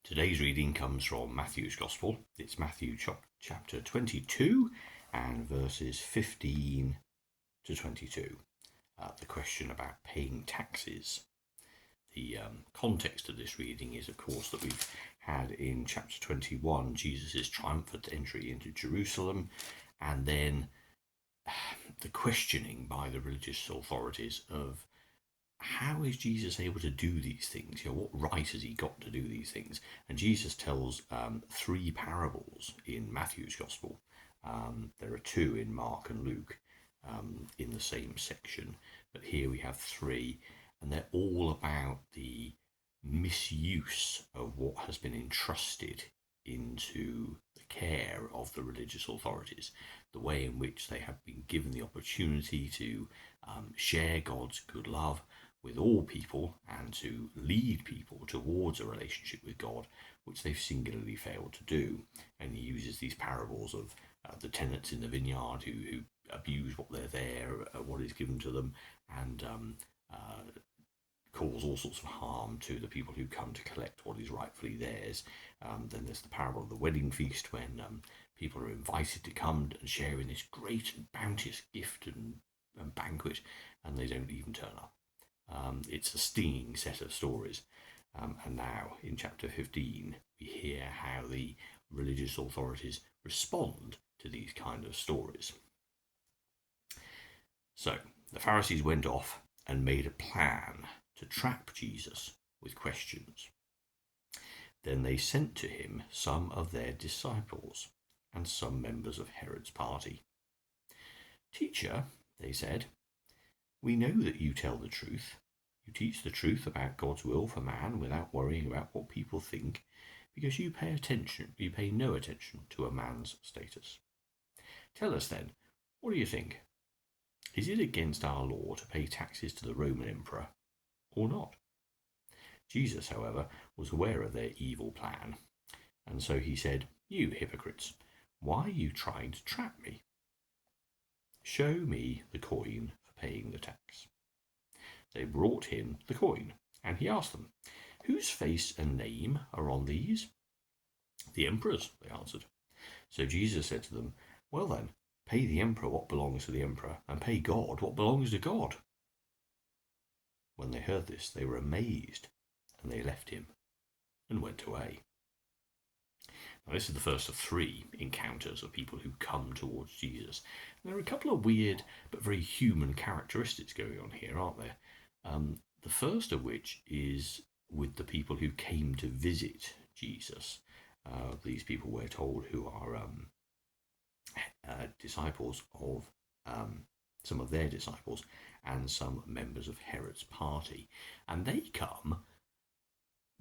Today's reading comes from Matthew's Gospel. It's Matthew chapter 22 and verses 15 to 22. The question about paying taxes. The context of this reading is, of course, that we've had in chapter 21 Jesus' triumphant entry into Jerusalem, and then the questioning by the religious authorities of how is Jesus able to do these things? What right has he got to do these things? And Jesus tells three parables in Matthew's Gospel. There are two in Mark and Luke in the same section, but here we have three, and they're all about the misuse of what has been entrusted into the care of the religious authorities, the way in which they have been given the opportunity to share God's good love with all people and to lead people towards a relationship with God, which they've singularly failed to do. And he uses these parables of the tenants in the vineyard who abuse what they're there, what is given to them, and cause all sorts of harm to the people who come to collect what is rightfully theirs. Then there's the parable of the wedding feast, when people are invited to come and share in this great and bounteous gift and banquet, and they don't even turn up. It's a stinging set of stories. And now in chapter 15, we hear how the religious authorities respond to these kind of stories. So the Pharisees went off and made a plan to trap Jesus with questions. Then they sent to him some of their disciples and some members of Herod's party. "Teacher," they said, "we know that you tell the truth. You teach the truth about God's will for man without worrying about what people think, because you pay no attention to a man's status. Tell us then, what do you think? Is it against our law to pay taxes to the Roman emperor or not?" Jesus, however, was aware of their evil plan, and so he said, "You hypocrites, why are you trying to trap me? Show me the coin for paying the tax." They brought him the coin, and he asked them, "Whose face and name are on these?" "The emperor's," they answered. So Jesus said to them, "Well then, pay the emperor what belongs to the emperor, and pay God what belongs to God." When they heard this, they were amazed, and they left him and went away. Now, this is the first of three encounters of people who come towards Jesus. And there are a couple of weird but very human characteristics going on here, aren't there? The first of which is with the people who came to visit Jesus. These people, we're told, who are disciples of some of their disciples and some members of Herod's party. And they come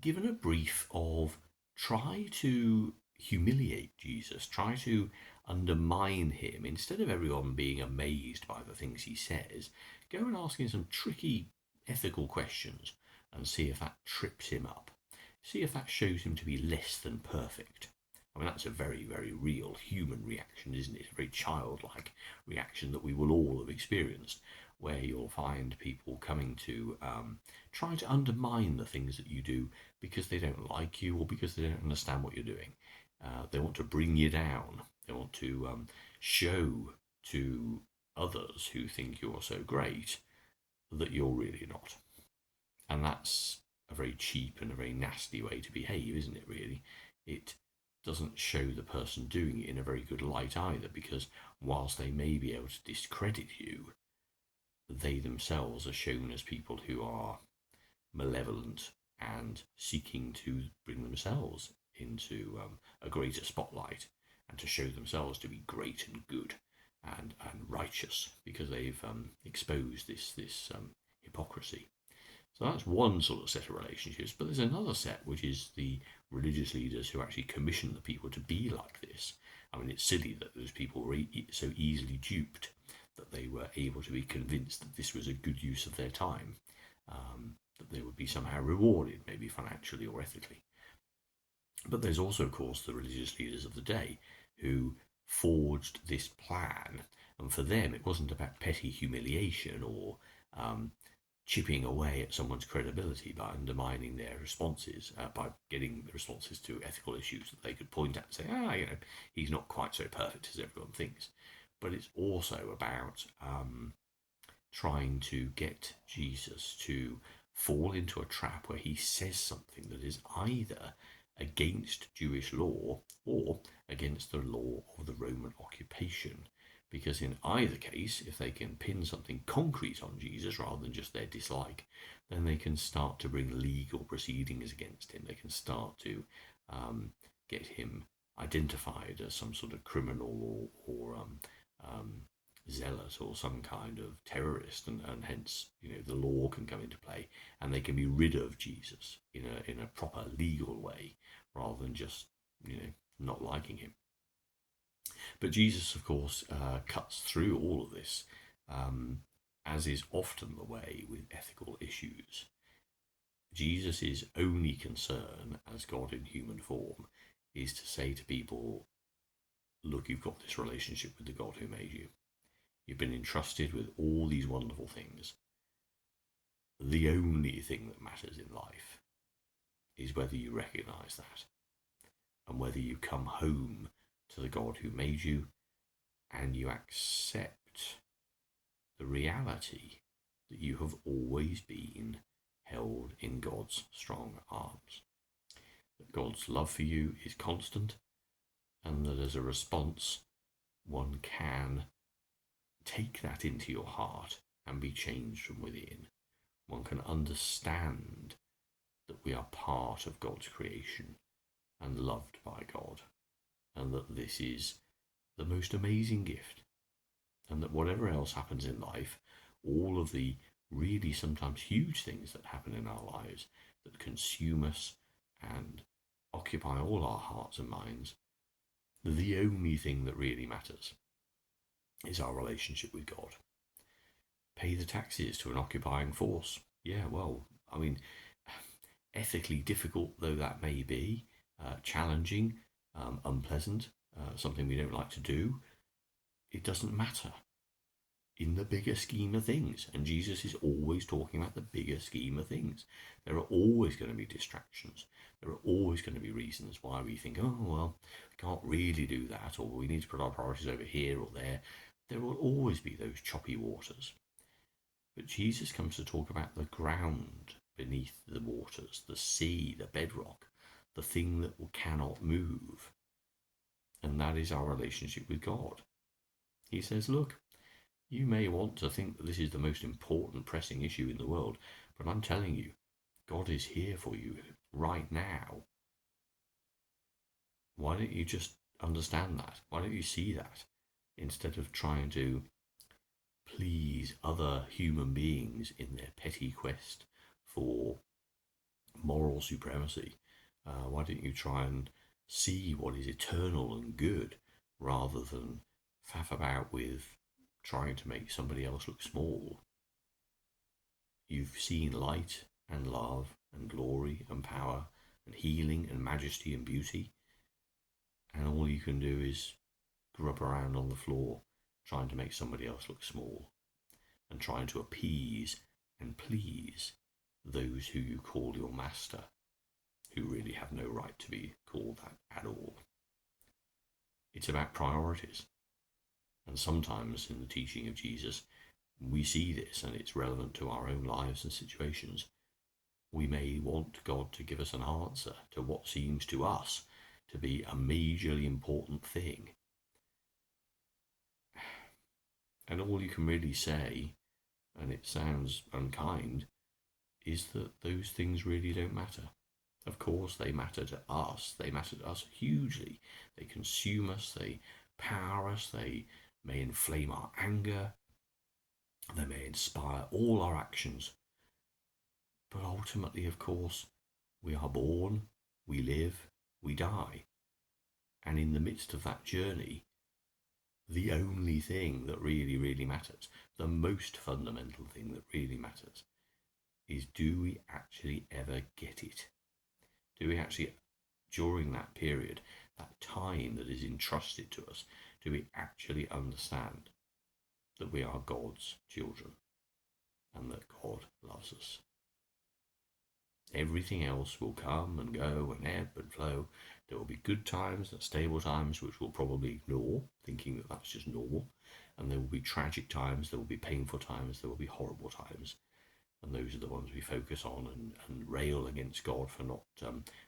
given a brief of try to humiliate Jesus, try to undermine him. Instead of everyone being amazed by the things he says, go and ask him some tricky ethical questions and see if that trips him up. See if that shows him to be less than perfect. I mean, that's a very, very real human reaction, isn't it? A very childlike reaction that we will all have experienced, where you'll find people coming to try to undermine the things that you do because they don't like you or because they don't understand what you're doing. They want to bring you down. They want to show to others who think you're so great that you're really not. And that's a very cheap and a very nasty way to behave, isn't it, really? It doesn't show the person doing it in a very good light either, because whilst they may be able to discredit you, they themselves are shown as people who are malevolent and seeking to bring themselves into a greater spotlight and to show themselves to be great and good and righteous, because they've exposed this hypocrisy. So that's one sort of set of relationships, but there's another set, which is the religious leaders who actually commission the people to be like this. I mean, it's silly that those people were so easily duped that they were able to be convinced that this was a good use of their time, that they would be somehow rewarded, maybe financially or ethically. But there's also, of course, the religious leaders of the day who forged this plan, and for them it wasn't about petty humiliation or chipping away at someone's credibility by undermining their responses, by getting the responses to ethical issues that they could point at and say, he's not quite so perfect as everyone thinks. But it's also about trying to get Jesus to fall into a trap where he says something that is either against Jewish law or against the law of the Roman occupation. Because in either case, if they can pin something concrete on Jesus rather than just their dislike, then they can start to bring legal proceedings against him. They can start to get him identified as some sort of criminal or zealot or some kind of terrorist, and hence the law can come into play, and they can be rid of Jesus in a proper legal way rather than just not liking him. But Jesus, of course, cuts through all of this, as is often the way with ethical issues. Jesus' only concern as God in human form is to say to people, look, you've got this relationship with the God who made you. You've been entrusted with all these wonderful things. The only thing that matters in life is whether you recognize that and whether you come home to the God who made you and you accept the reality that you have always been held in God's strong arms. That God's love for you is constant, and that as a response, one can take that into your heart and be changed from within. One can understand that we are part of God's creation and loved by God, and that this is the most amazing gift, and that whatever else happens in life, all of the really sometimes huge things that happen in our lives that consume us and occupy all our hearts and minds, the only thing that really matters is our relationship with God. Pay the taxes to an occupying force. Yeah, well, I mean, ethically difficult though that may be, challenging, unpleasant, something we don't like to do, it doesn't matter in the bigger scheme of things. And Jesus is always talking about the bigger scheme of things. There are always going to be distractions. There are always going to be reasons why we think, oh, well, we can't really do that, or we need to put our priorities over here or there. There will always be those choppy waters. But Jesus comes to talk about the ground beneath the waters, the sea, the bedrock, the thing that cannot move. And that is our relationship with God. He says, look, you may want to think that this is the most important pressing issue in the world, but I'm telling you, God is here for you right now. Why don't you just understand that? Why don't you see that? Instead of trying to please other human beings in their petty quest for moral supremacy, why don't you try and see what is eternal and good rather than faff about with trying to make somebody else look small? You've seen light and love and glory and power and healing and majesty and beauty, and all you can do is grub around on the floor trying to make somebody else look small and trying to appease and please those who you call your master, who really have no right to be called that at all. It's about priorities. And sometimes in the teaching of Jesus, we see this, and it's relevant to our own lives and situations. We may want God to give us an answer to what seems to us to be a majorly important thing. And all you can really say, and it sounds unkind, is that those things really don't matter. Of course, they matter to us. They matter to us hugely. They consume us. They power us. They may inflame our anger. They may inspire all our actions. But ultimately, of course, we are born, we live, we die. And in the midst of that journey, the only thing that really, really matters, the most fundamental thing that really matters, is do we actually ever get it? Do we actually, during that period, that time that is entrusted to us, do we actually understand that we are God's children and that God loves loves us. Everything else will come and go and ebb and flow. There will be good times and stable times, which we'll probably ignore, thinking that that's just normal. And there will be tragic times, there will be painful times, there will be horrible times. And those are the ones we focus on and rail against God for not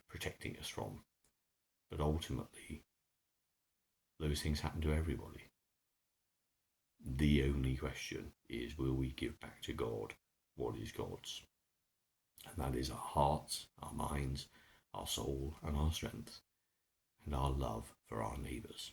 protecting us from. But ultimately, those things happen to everybody. The only question is, will we give back to God what is God's? And that is our hearts, our minds, our soul, and our strength, and our love for our neighbours.